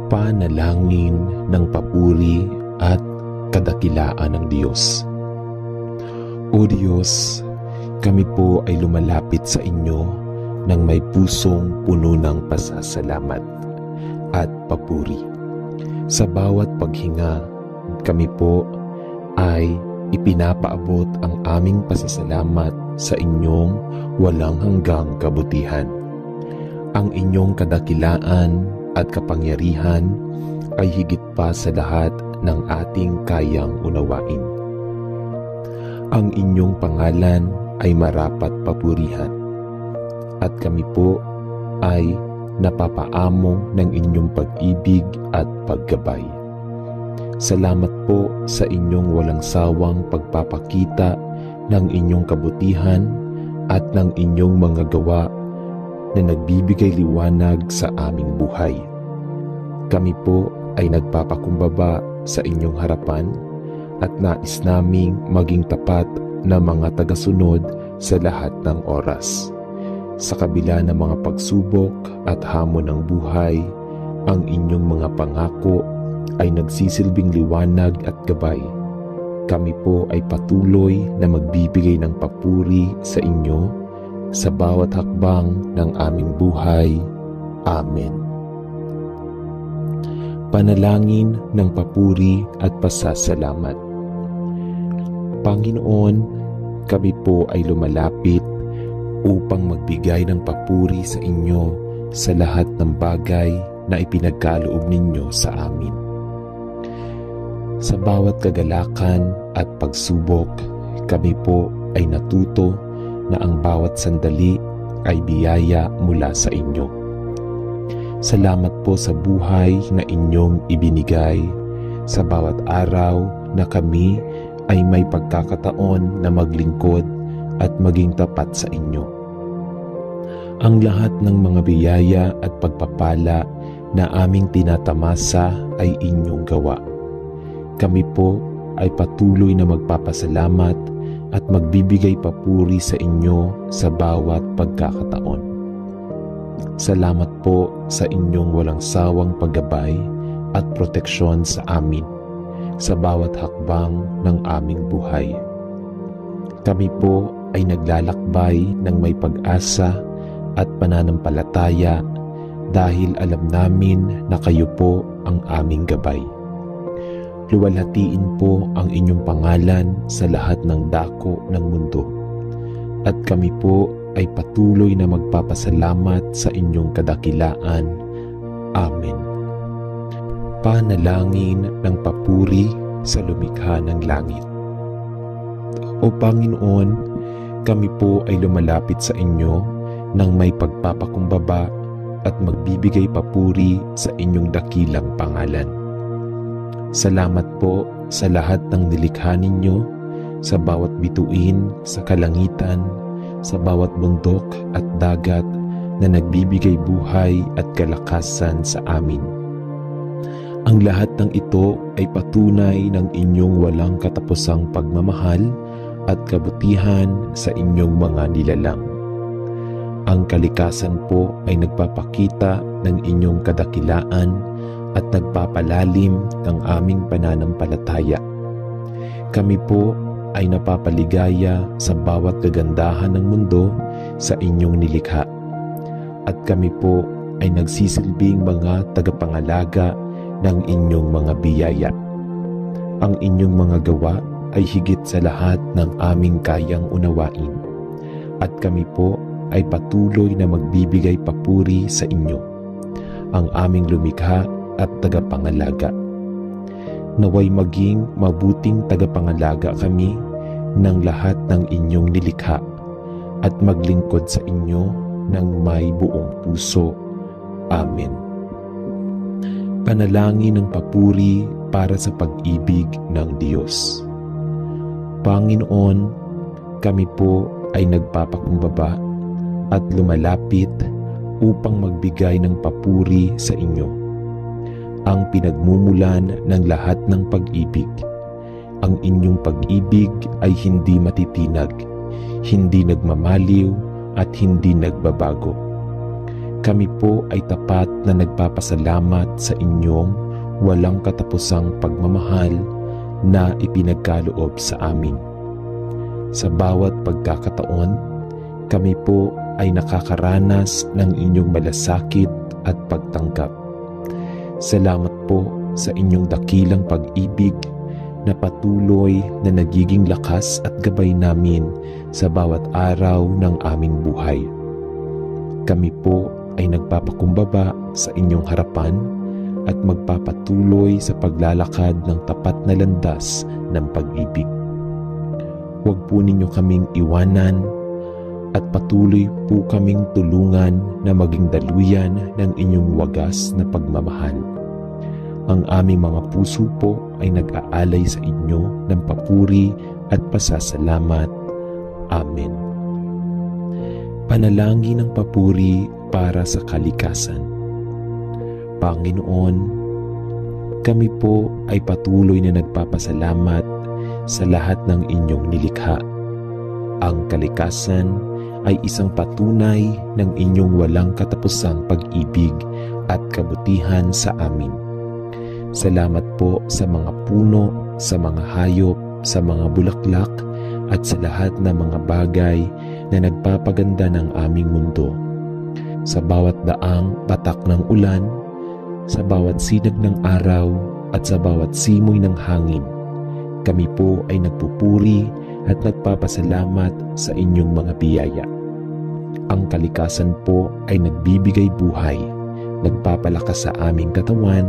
Panalangin ng papuri at kadakilaan ng Diyos. O Diyos, kami po ay lumalapit sa inyo ng may pusong puno ng pasasalamat at papuri. Sa bawat paghinga, kami po ay ipinapaabot ang aming pasasalamat sa inyong walang hanggang kabutihan. Ang inyong kadakilaan at kapangyarihan ay higit pa sa lahat ng ating kayang unawain. Ang inyong pangalan ay marapat papurihan, at kami po ay napapaamo ng inyong pag-ibig at paggabay. Salamat po sa inyong walang sawang pagpapakita ng inyong kabutihan at ng inyong mga gawa na nagbibigay liwanag sa aming buhay. Kami po ay nagpapakumbaba sa inyong harapan at nais naming maging tapat na mga tagasunod sa lahat ng oras. Sa kabila ng mga pagsubok at hamon ng buhay, ang inyong mga pangako ay nagsisilbing liwanag at gabay. Kami po ay patuloy na magbibigay ng papuri sa inyo sa bawat hakbang ng aming buhay. Amen. Panalangin ng papuri at pasasalamat. Panginoon, kami po ay lumalapit upang magbigay ng papuri sa inyo sa lahat ng bagay na ipinagkaloob ninyo sa amin. Sa bawat kagalakan at pagsubok, kami po ay natuto na ang bawat sandali ay biyaya mula sa inyo. Salamat po sa buhay na inyong ibinigay. Sa bawat araw na kami ay may pagkakataon na maglingkod at maging tapat sa inyo. Ang lahat ng mga biyaya at pagpapala na aming tinatamasa ay inyong gawa. Kami po ay patuloy na magpapasalamat at magbibigay papuri sa inyo sa bawat pagkakataon. Salamat po sa inyong walang sawang paggabay at proteksyon sa amin sa bawat hakbang ng aming buhay. Kami po ay naglalakbay ng may pag-asa at pananampalataya dahil alam namin na kayo po ang aming gabay. Luwalhatiin po ang inyong pangalan sa lahat ng dako ng mundo. At kami po ay patuloy na magpapasalamat sa inyong kadakilaan. Amen. Panalangin ng papuri sa lumikha ng langit. O Panginoon, kami po ay lumalapit sa inyo ng may pagpapakumbaba at magbibigay papuri sa inyong dakilang pangalan. Salamat po sa lahat ng nilikha ninyo, sa bawat bituin, sa kalangitan, sa bawat bundok at dagat na nagbibigay buhay at kalakasan sa amin. Ang lahat ng ito ay patunay ng inyong walang katapusang pagmamahal at kabutihan sa inyong mga nilalang. Ang kalikasan po ay nagpapakita ng inyong kadakilaan at nagpapalalim ng aming pananampalataya. Kami po ay napapaligaya sa bawat kagandahan ng mundo sa inyong nilikha. At kami po ay nagsisilbing mga tagapangalaga ng inyong mga biyaya. Ang inyong mga gawa ay higit sa lahat ng aming kayang unawain. At kami po ay patuloy na magbibigay papuri sa inyo, ang aming lumikha at tagapangalaga. Naway maging mabuting tagapangalaga kami ng lahat ng inyong nilikha at maglingkod sa inyo ng may buong puso. Amen. Panalangin ng papuri para sa pag-ibig ng Diyos. Panginoon, kami po ay nagpapakumbaba at lumalapit upang magbigay ng papuri sa inyo, ang pinagmumulan ng lahat ng pag-ibig. Ang inyong pag-ibig ay hindi matitinag, hindi nagmamaliw at hindi nagbabago. kami po ay tapat na nagpapasalamat sa inyong walang katapusang pagmamahal na ipinagkaloob sa amin. Sa bawat pagkakataon, kami po ay nakakaranas ng inyong malasakit at pagtanggap. Salamat po sa inyong dakilang pag-ibig na patuloy na nagiging lakas at gabay namin sa bawat araw ng aming buhay. Kami po ay nagpapakumbaba sa inyong harapan at magpapatuloy sa paglalakad ng tapat na landas ng pag-ibig. Huwag po ninyo kaming iwanan at patuloy po kaming tulungan na maging daluyan ng inyong wagas na pagmamahal. Ang aming mga puso po ay nag-aalay sa inyo ng papuri at pasasalamat. Amen. Panalangin ng papuri para sa kalikasan. Panginoon, kami po ay patuloy na nagpapasalamat sa lahat ng inyong nilikha. Ang kalikasan ay isang patunay ng inyong walang katapusang pag-ibig at kabutihan sa amin. Salamat po sa mga puno, sa mga hayop, sa mga bulaklak, at sa lahat ng mga bagay na nagpapaganda ng aming mundo. Sa bawat daang patak ng ulan, sa bawat sinag ng araw, at sa bawat simoy ng hangin, kami po ay nagpupuri at nagpapasalamat sa inyong mga biyaya. Ang kalikasan po ay nagbibigay buhay, nagpapalakas sa aming katawan,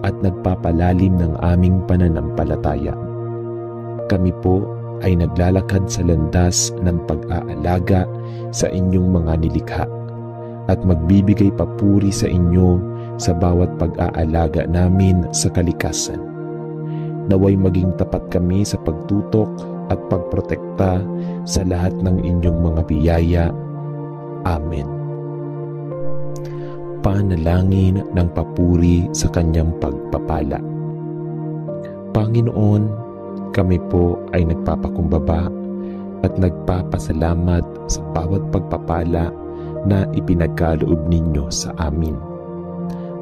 at nagpapalalim ng aming pananampalataya. Kami po ay naglalakad sa landas ng pag-aalaga sa inyong mga nilikha at magbibigay papuri sa inyo sa bawat pag-aalaga namin sa kalikasan. Naway maging tapat kami sa pagtutok at pagprotekta sa lahat ng inyong mga biyaya. Amen. Panalangin ng papuri sa kanyang pagpapala. Panginoon, kami po ay nagpapakumbaba at nagpapasalamat sa bawat pagpapala na ipinagkaloob ninyo sa amin.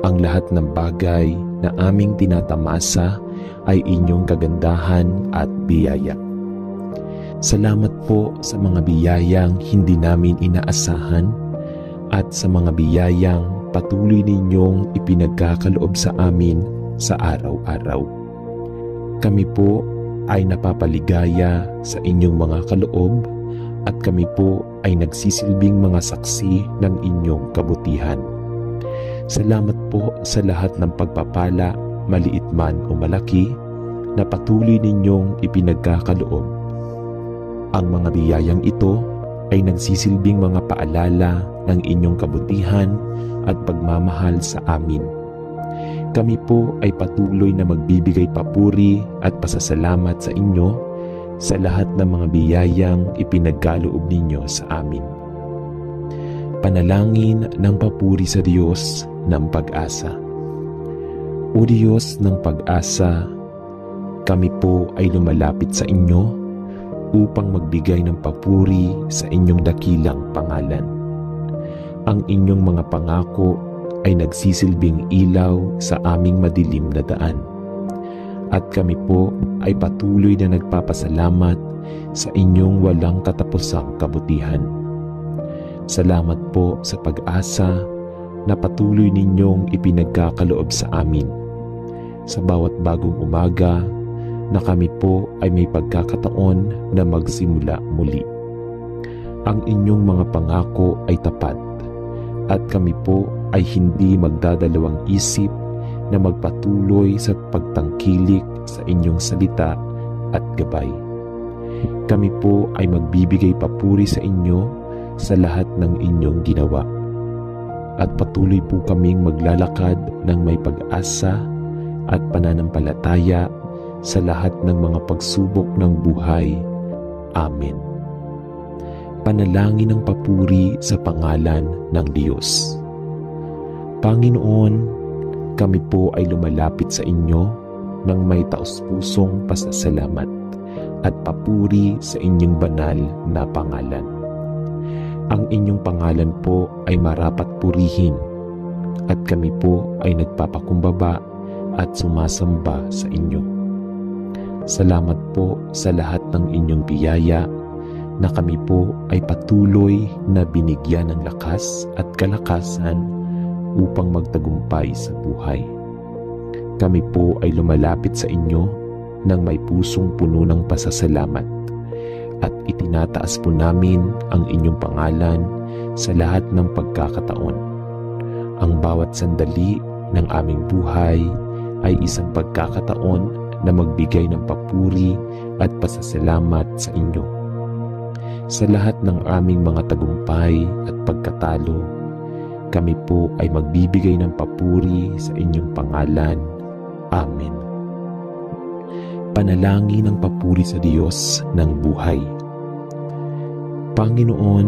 Ang lahat ng bagay na aming tinatamasa ay inyong kagandahan at biyaya. Salamat po sa mga biyayang hindi namin inaasahan at sa mga biyayang patuloy ninyong ipinagkakaloob sa amin sa araw-araw. Kami po ay napapaligaya sa inyong mga kaloob at kami po ay nagsisilbing mga saksi ng inyong kabutihan. Salamat po sa lahat ng pagpapala, maliit man o malaki, na patuloy ninyong ipinagkakaloob. Ang mga biyayang ito ay nagsisilbing mga paalala ng inyong kabutihan at pagmamahal sa amin. Kami po ay patuloy na magbibigay papuri at pasasalamat sa inyo sa lahat ng mga biyayang ipinagkaloob ninyo sa amin. Panalangin ng papuri sa Diyos ng pag-asa. O Diyos ng pag-asa, kami po ay lumalapit sa inyo upang magbigay ng papuri sa inyong dakilang pangalan. Ang inyong mga pangako ay nagsisilbing ilaw sa aming madilim na daan. At kami po ay patuloy na nagpapasalamat sa inyong walang katapusang kabutihan. Salamat po sa pag-asa na patuloy ninyong ipinagkakaloob sa amin. Sa bawat bagong umaga na kami po ay may pagkakataon na magsimula muli. Ang inyong mga pangako ay tapat at kami po ay hindi magdadalawang isip na magpatuloy sa pagtangkilik sa inyong salita at gabay. Kami po ay magbibigay papuri sa inyo sa lahat ng inyong ginawa. At patuloy po kaming maglalakad ng may pag-asa at pananampalataya sa lahat ng mga pagsubok ng buhay. Amen. Panalangin ng papuri sa pangalan ng Diyos. Panginoon, kami po ay lumalapit sa inyo ng may taos-pusong pasasalamat at papuri sa inyong banal na pangalan. Ang inyong pangalan po ay marapat purihin at kami po ay nagpapakumbaba at sumasamba sa inyo. Salamat po sa lahat ng inyong biyaya na kami po ay patuloy na binigyan ng lakas at kalakasan upang magtagumpay sa buhay. Kami po ay lumalapit sa inyo ng may pusong puno ng pasasalamat at itinataas po namin ang inyong pangalan sa lahat ng pagkakataon. Ang bawat sandali ng aming buhay ay isang pagkakataon na magbigay ng papuri at pasasalamat sa inyo. Sa lahat ng aming mga tagumpay at pagkatalo, kami po ay magbibigay ng papuri sa inyong pangalan. Amen. Panalangin ng papuri sa Diyos ng buhay. Panginoon,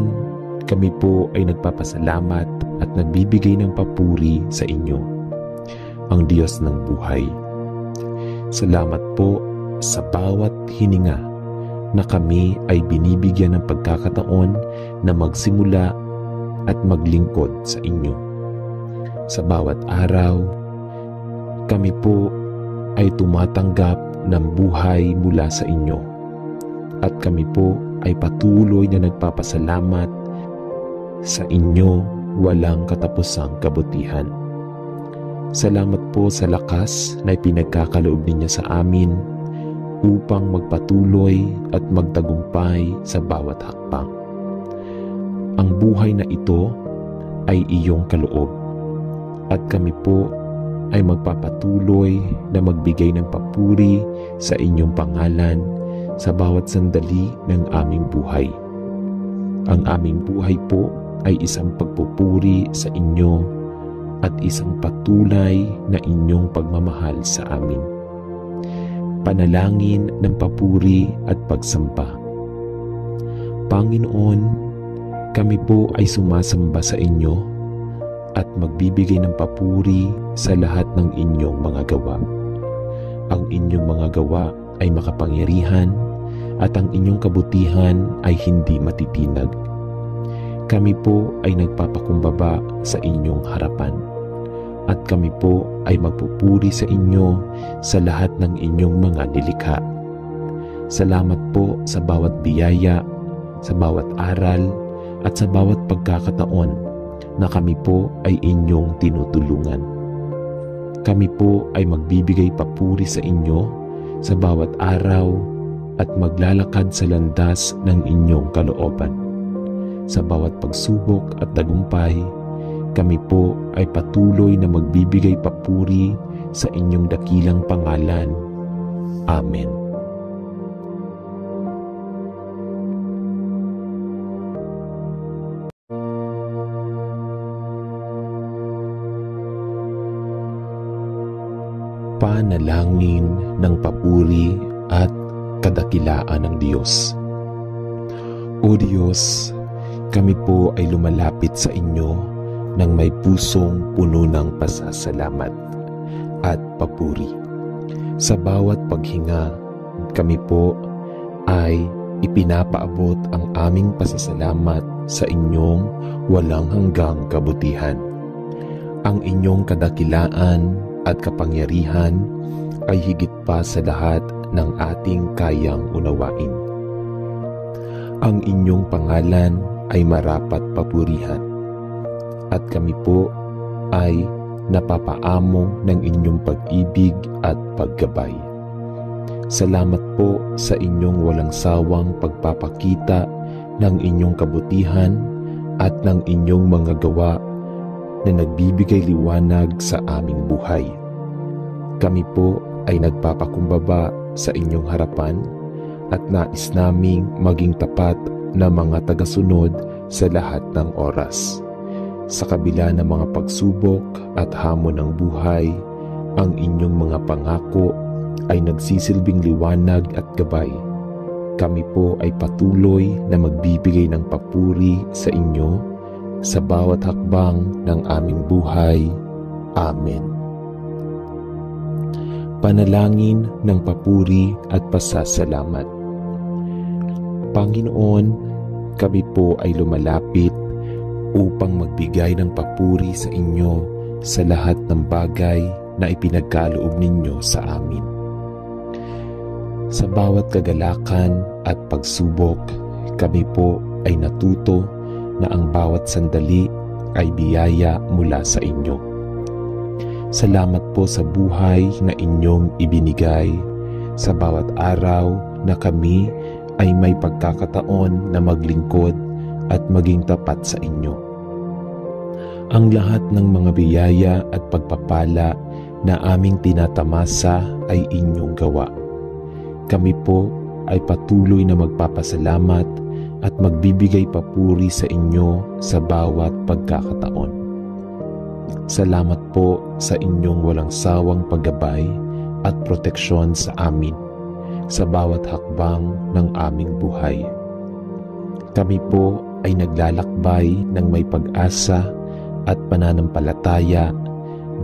kami po ay nagpapasalamat at nagbibigay ng papuri sa inyo, ang Diyos ng buhay. Salamat po sa bawat hininga na kami ay binibigyan ng pagkakataon na magsimula at maglingkod sa inyo. Sa bawat araw, kami po ay tumatanggap ng buhay mula sa inyo at kami po ay patuloy na nagpapasalamat sa inyo walang katapusang kabutihan. Salamat po sa lakas na ipinagkakaloob ninyo sa amin upang magpatuloy at magtagumpay sa bawat hakbang. Ang buhay na ito ay iyong kaloob at kami po ay magpapatuloy na magbigay ng papuri sa inyong pangalan sa bawat sandali ng aming buhay. Ang aming buhay po ay isang pagpupuri sa inyo at isang patunay na inyong pagmamahal sa amin. Panalangin ng papuri at pagsamba. Panginoon, kami po ay sumasamba sa inyo at magbibigay ng papuri sa lahat ng inyong mga gawa. Ang inyong mga gawa ay makapangyarihan at ang inyong kabutihan ay hindi matitinag. Kami po ay nagpapakumbaba sa inyong harapan at kami po ay magpupuri sa inyo sa lahat ng inyong mga nilikha. Salamat po sa bawat biyaya, sa bawat aral at sa bawat pagkakataon na kami po ay inyong tinutulungan. Kami po ay magbibigay papuri sa inyo sa bawat araw at maglalakad sa landas ng inyong kalooban. Sa bawat pagsubok at tagumpay, kami po ay patuloy na magbibigay papuri sa inyong dakilang pangalan. Amen. Panalangin ng papuri at kadakilaan ng Diyos. O Diyos, kami po ay lumalapit sa inyo ng may pusong puno ng pasasalamat at papuri. Sa bawat paghinga, kami po ay ipinapaabot ang aming pasasalamat sa inyong walang hanggang kabutihan. Ang inyong kadakilaan at kapangyarihan ay higit pa sa lahat ng ating kayang unawain. Ang inyong pangalan ay marapat papurihan at kami po ay napapaamo ng inyong pag-ibig at paggabay. Salamat po sa inyong walang sawang pagpapakita ng inyong kabutihan at ng inyong mga gawa na nagbibigay liwanag sa aming buhay. Kami po ay nagpapakumbaba sa inyong harapan at nais naming maging tapat na mga tagasunod sa lahat ng oras. Sa kabila ng mga pagsubok at hamon ng buhay, ang inyong mga pangako ay nagsisilbing liwanag at gabay. Kami po ay patuloy na magbibigay ng papuri sa inyo sa bawat hakbang ng aming buhay. Amen. Panalangin ng papuri at pasasalamat. Panginoon, kami po ay lumalapit upang magbigay ng papuri sa inyo sa lahat ng bagay na ipinagkaloob ninyo sa amin. Sa bawat kagalakan at pagsubok, kami po ay natuto na ang bawat sandali ay biyaya mula sa inyo. Salamat po sa buhay na inyong ibinigay sa bawat araw na kami ay may pagkakataon na maglingkod at maging tapat sa inyo. Ang lahat ng mga biyaya at pagpapala na aming tinatamasa ay inyong gawa. Kami po ay patuloy na magpapasalamat at magbibigay papuri sa inyo sa bawat pagkakataon. Salamat po sa inyong walang sawang paggabay at proteksyon sa amin sa bawat hakbang ng aming buhay. Kami po ay naglalakbay ng may pag-asa at pananampalataya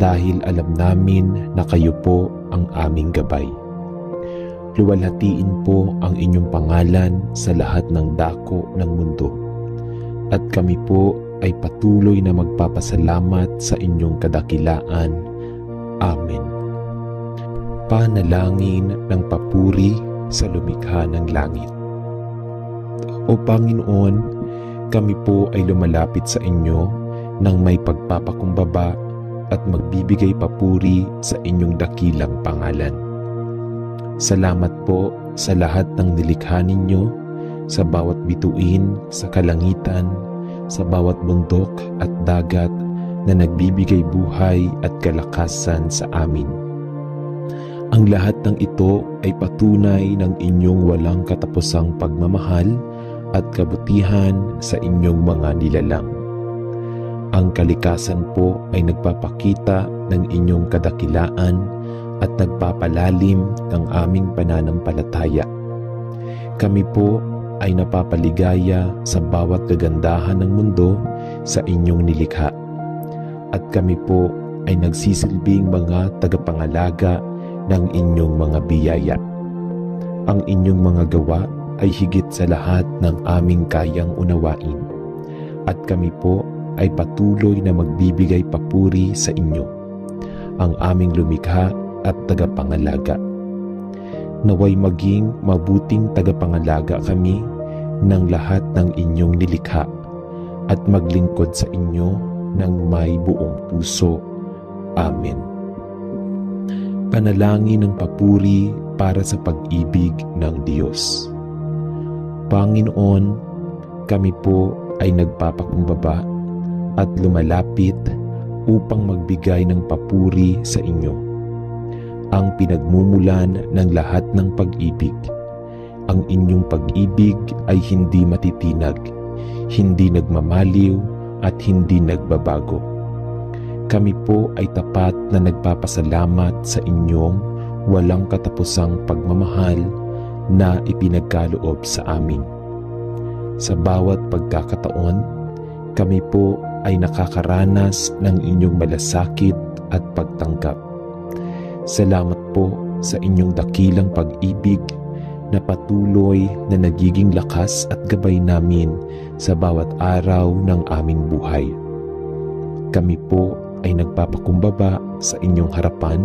dahil alam namin na kayo po ang aming gabay. Luwalhatiin po ang inyong pangalan sa lahat ng dako ng mundo. At kami po ay patuloy na magpapasalamat sa inyong kadakilaan. Amen. Panalangin ng papuri sa lumikha ng langit. O Panginoon, kami po ay lumalapit sa inyo nang may pagpapakumbaba at magbibigay papuri sa inyong dakilang pangalan. Salamat po sa lahat ng nilikha ninyo, sa bawat bituin, sa kalangitan, sa bawat bundok at dagat na nagbibigay buhay at kalakasan sa amin. Ang lahat ng ito ay patunay ng inyong walang katapusang pagmamahal at kabutihan sa inyong mga nilalang. Ang kalikasan po ay nagpapakita ng inyong kadakilaan at nagpapalalim ng aming pananampalataya. Kami po ay napapaligaya sa bawat kagandahan ng mundo sa inyong nilikha. At kami po ay nagsisilbing mga tagapangalaga ng inyong mga biyaya. Ang inyong mga gawa ay higit sa lahat ng aming kayang unawain. At kami po ay patuloy na magbibigay papuri sa inyo, ang aming lumikha at tagapangalaga. Naway maging mabuting tagapangalaga kami ng lahat ng inyong nilikha at maglingkod sa inyo ng may buong puso. Amen. Panalangin ng papuri para sa pag-ibig ng Diyos. Panginoon, kami po ay nagpapakumbaba at lumalapit upang magbigay ng papuri sa inyo, ang pinagmumulan ng lahat ng pag-ibig. Ang inyong pag-ibig ay hindi matitinag, hindi nagmamaliw at hindi nagbabago. Kami po ay tapat na nagpapasalamat sa inyong walang katapusang pagmamahal na ipinagkaloob sa amin. Sa bawat pagkakataon, kami po ay nakakaranas ng inyong malasakit at pagtanggap. Salamat po sa inyong dakilang pag-ibig na patuloy na nagiging lakas at gabay namin sa bawat araw ng aming buhay. Kami po ay nagpapakumbaba sa inyong harapan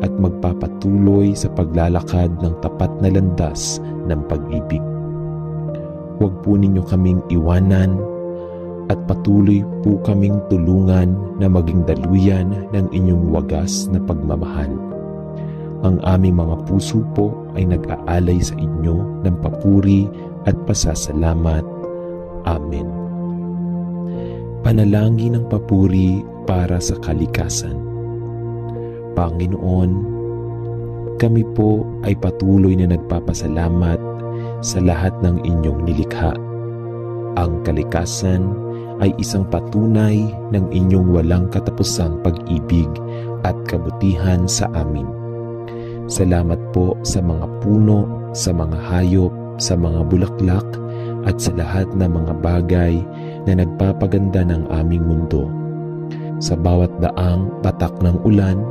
at magpapatuloy sa paglalakad ng tapat na landas ng pag-ibig. Huwag po ninyo kaming iwanan at patuloy po kaming tulungan na maging daluyan ng inyong wagas na pagmamahal. Ang aming mga puso po ay nag-aalay sa inyo ng papuri at pasasalamat. Amen. Panalangin ng papuri para sa kalikasan. Panginoon, kami po ay patuloy na nagpapasalamat sa lahat ng inyong nilikha. Ang kalikasan ay isang patunay ng inyong walang katapusang pag-ibig at kabutihan sa amin. Salamat po sa mga puno, sa mga hayop, sa mga bulaklak, at sa lahat ng mga bagay na nagpapaganda ng aming mundo. Sa bawat daang patak ng ulan,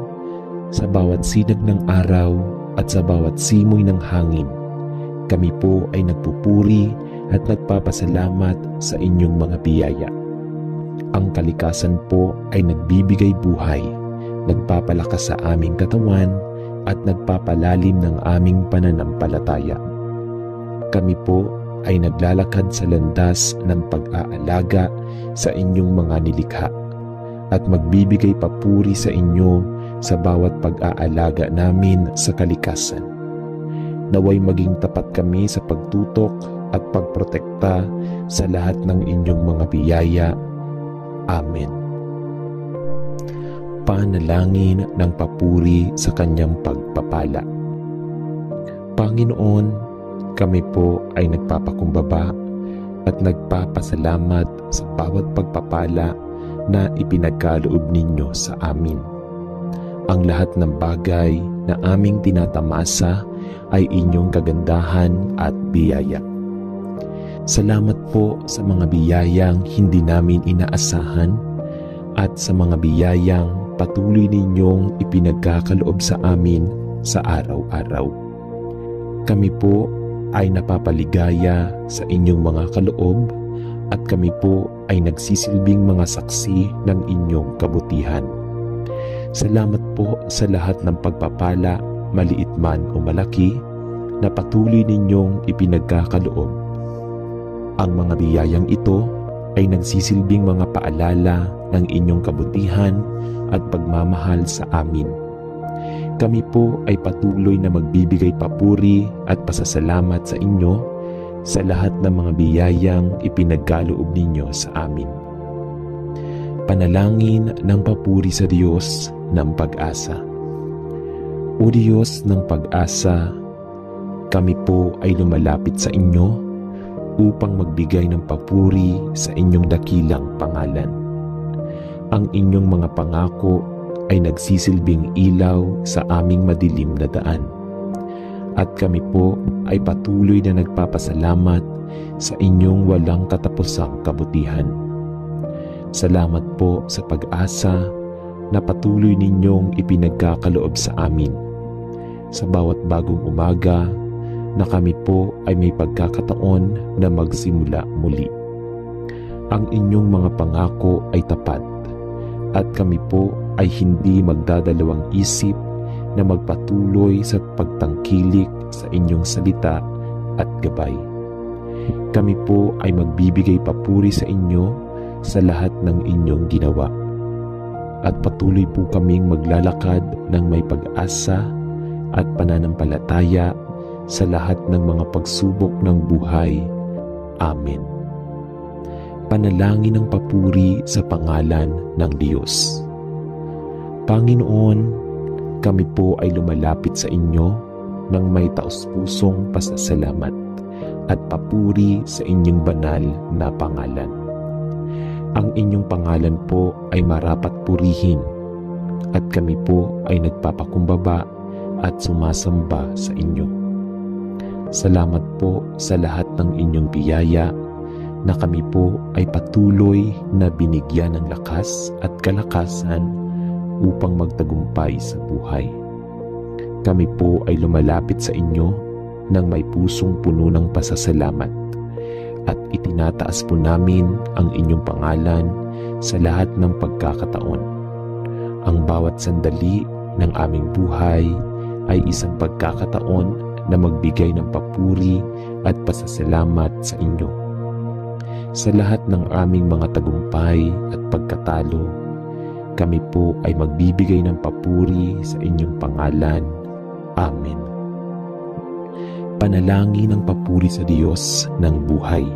sa bawat sinag ng araw, at sa bawat simoy ng hangin, kami po ay nagpupuri at nagpapasalamat sa inyong mga biyaya. Ang kalikasan po ay nagbibigay buhay, nagpapalakas sa aming katawan at nagpapalalim ng aming pananampalataya. Kami po ay naglalakad sa landas ng pag-aalaga sa inyong mga nilikha at magbibigay papuri sa inyo sa bawat pag-aalaga namin sa kalikasan. Naway maging tapat kami sa pagtutok at pagprotekta sa lahat ng inyong mga biyaya. Amen. Panalangin ng papuri sa kanyang pagpapala. Panginoon, kami po ay nagpapakumbaba at nagpapasalamat sa bawat pagpapala na ipinagkaloob ninyo sa amin. Ang lahat ng bagay na aming tinatamasa ay inyong kagandahan at biyaya. Salamat po sa mga biyayang hindi namin inaasahan at sa mga biyayang patuloy ninyong ipinagkakaloob sa amin sa araw-araw. Kami po ay napapaligaya sa inyong mga kaloob at kami po ay nagsisilbing mga saksi ng inyong kabutihan. Salamat po sa lahat ng pagpapala, maliit man o malaki, na patuloy ninyong ipinagkakaloob. Ang mga biyayang ito ay nagsisilbing mga paalala ng inyong kabutihan at pagmamahal sa amin. Kami po ay patuloy na magbibigay papuri at pasasalamat sa inyo sa lahat ng mga biyayang ipinagkaloob ninyo sa amin. Panalangin ng papuri sa Diyos ng pag-asa. O Diyos ng pag-asa, kami po ay lumalapit sa inyo upang magbigay ng papuri sa inyong dakilang pangalan. Ang inyong mga pangako ay nagsisilbing ilaw sa aming madilim na daan. At kami po ay patuloy na nagpapasalamat sa inyong walang katapusang kabutihan. Salamat po sa pag-asa na patuloy ninyong ipinagkakaloob sa amin. Sa bawat bagong umaga na kami po ay may pagkakataon na magsimula muli. Ang inyong mga pangako ay tapat at kami po ay hindi magdadalawang isip na magpatuloy sa pagtangkilik sa inyong salita at gabay. Kami po ay magbibigay papuri sa inyo sa lahat ng inyong ginawa. At patuloy po kaming maglalakad ng may pag-asa at pananampalataya sa lahat ng mga pagsubok ng buhay. Amen. Panalangin ng papuri sa pangalan ng Diyos. Panginoon, kami po ay lumalapit sa inyo ng may taos-pusong pasasalamat at papuri sa inyong banal na pangalan. Ang inyong pangalan po ay marapat purihin at kami po ay nagpapakumbaba at sumasamba sa inyo. Salamat po sa lahat ng inyong biyaya na kami po ay patuloy na binigyan ng lakas at kalakasan upang magtagumpay sa buhay. Kami po ay lumalapit sa inyo ng may pusong puno ng pasasalamat at itinataas po namin ang inyong pangalan sa lahat ng pagkakataon. Ang bawat sandali ng aming buhay ay isang pagkakataon na magbigay ng papuri at pasasalamat sa inyo. Sa lahat ng aming mga tagumpay at pagkatalo, kami po ay magbibigay ng papuri sa inyong pangalan. Amen. Panalangin ng papuri sa Diyos ng buhay.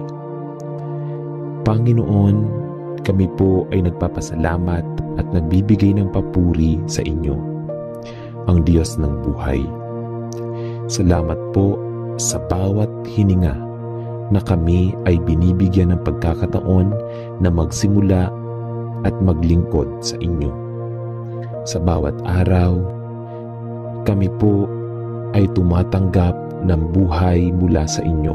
Panginoon, kami po ay nagpapasalamat at nagbibigay ng papuri sa inyo, ang Diyos ng buhay. Salamat po sa bawat hininga na kami ay binibigyan ng pagkakataon na magsimula at maglingkod sa inyo. Sa bawat araw, kami po ay tumatanggap ng buhay mula sa inyo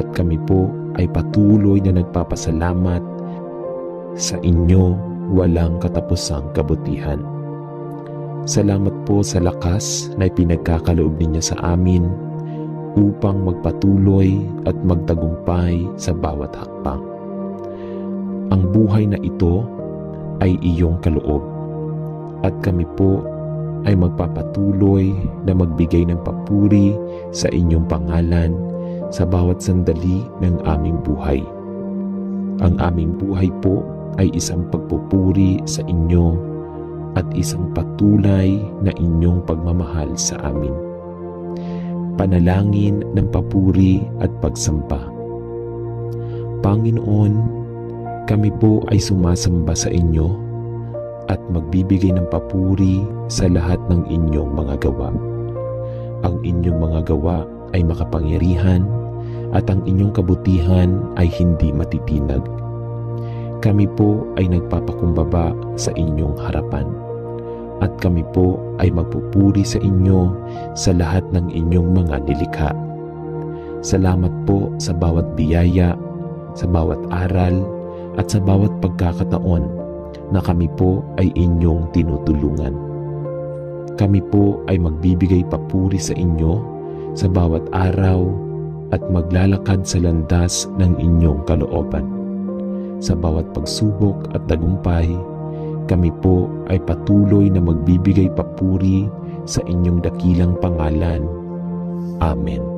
at kami po ay patuloy na nagpapasalamat sa inyo walang katapusang kabutihan. Salamat po sa lakas na ipinagkakaloob ninyo sa amin upang magpatuloy at magtagumpay sa bawat hakbang. Ang buhay na ito ay iyong kaloob at kami po ay magpapatuloy na magbigay ng papuri sa inyong pangalan sa bawat sandali ng aming buhay. Ang aming buhay po ay isang pagpupuri sa inyo at isang patuloy na inyong pagmamahal sa amin. Panalangin ng papuri at pagsamba. Panginoon, kami po ay sumasamba sa inyo at magbibigay ng papuri sa lahat ng inyong mga gawa. Ang inyong mga gawa ay makapangyarihan at ang inyong kabutihan ay hindi matitinag. Kami po ay nagpapakumbaba sa inyong harapan at kami po ay magpupuri sa inyo sa lahat ng inyong mga nilikha. Salamat po sa bawat biyaya, sa bawat aral at sa bawat pagkakataon na kami po ay inyong tinutulungan. Kami po ay magbibigay papuri sa inyo sa bawat araw at maglalakad sa landas ng inyong kalooban. Sa bawat pagsubok at tagumpay, kami po ay patuloy na magbibigay papuri sa inyong dakilang pangalan. Amen.